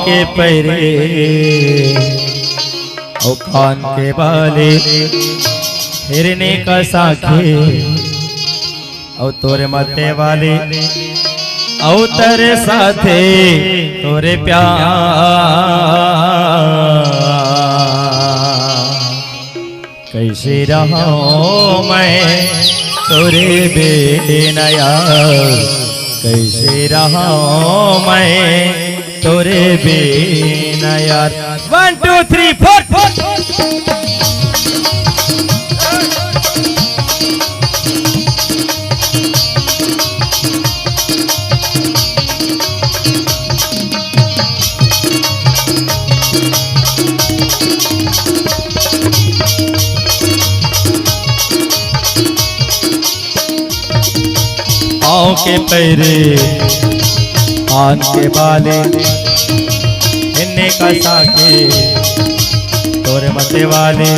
के पैरे और कान के बाले हिरने का साखे और तोरे मते वाले और तेरे साथे तोरे प्यार कैसे रहा मैं तोरे बिना यार कैसे रहा मैं तोरे बिना यार 1 2 3 4 पाँव के पैरे कान के बाले हिन्ने का साके तोरे मते वाले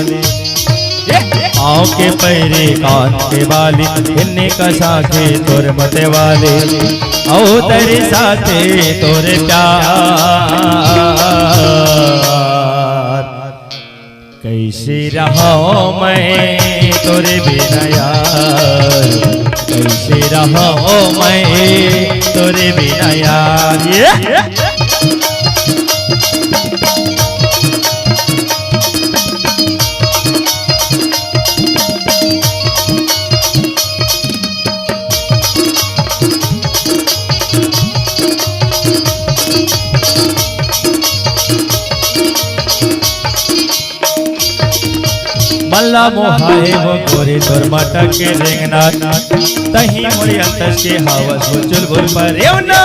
पाँव के पैरे कान के बाले हिन्ने का साके तोरे मते वाले औ तेरे साथे तोरे प्यार कैसे रहा मैं तोरे बिना यार कैसे रहा मैं तोरे बिना यार मल्ला मोहाए वो गोरे तोर माटा के रेंगना तही मोरी अंतस के हवस वो चुलबुल पर रेवना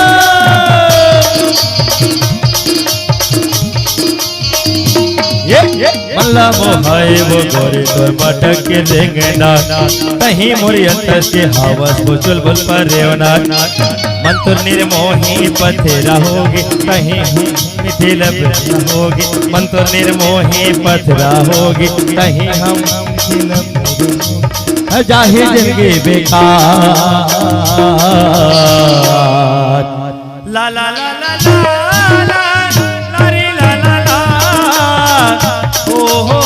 मल्ला मोहाए वो गोरे तोर माटा के रेंगना तही मोरी अंतस के हवस वो चुलबुल पर रेवना मंत्र निर्मोही पथेरा होगी कहीं मिथिल होगी मंत्र निर्मोही पथरा होगी कहीं हम जाहि जिंदगी बेकार ला ला ला ला ला ला रे ला ला ला ओ हो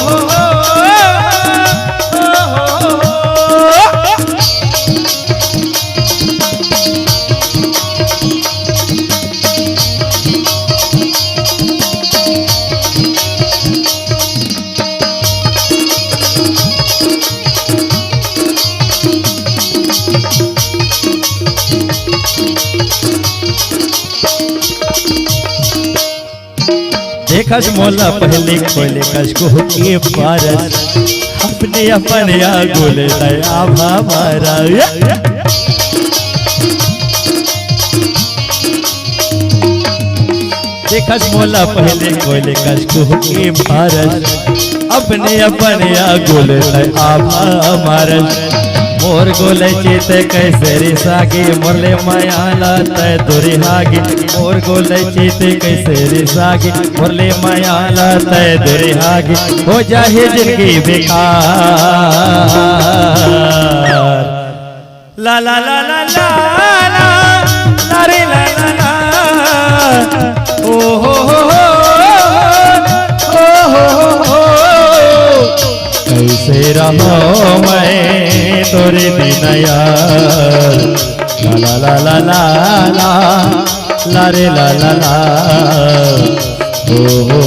देखस मोला पहले खोले कस को के पारस अपने अपने आ गोले दया भामारा देखस मोला पहले खोले कस को के पारस अपने अपने आ गोले दया भामारा मोर गोले चीते कैसे रिसागी मोरले मायाला तय दुरी हागी मोर गोले चीते कैसे रिसागी मोरले मायाला तय दुरी हागी हो जाए जिंदगी बेकार ला ला ला ला ला ला ला रे ला ला ला ओ हो कैसे रहो मैं तोरे बिना यार ला ला ला ला ला ला रे ला ला ला ओ हो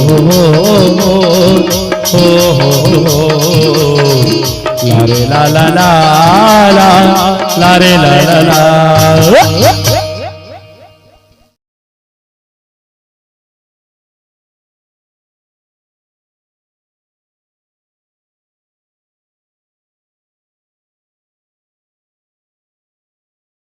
ला रे ला ला ला ला ला रे ला ला ला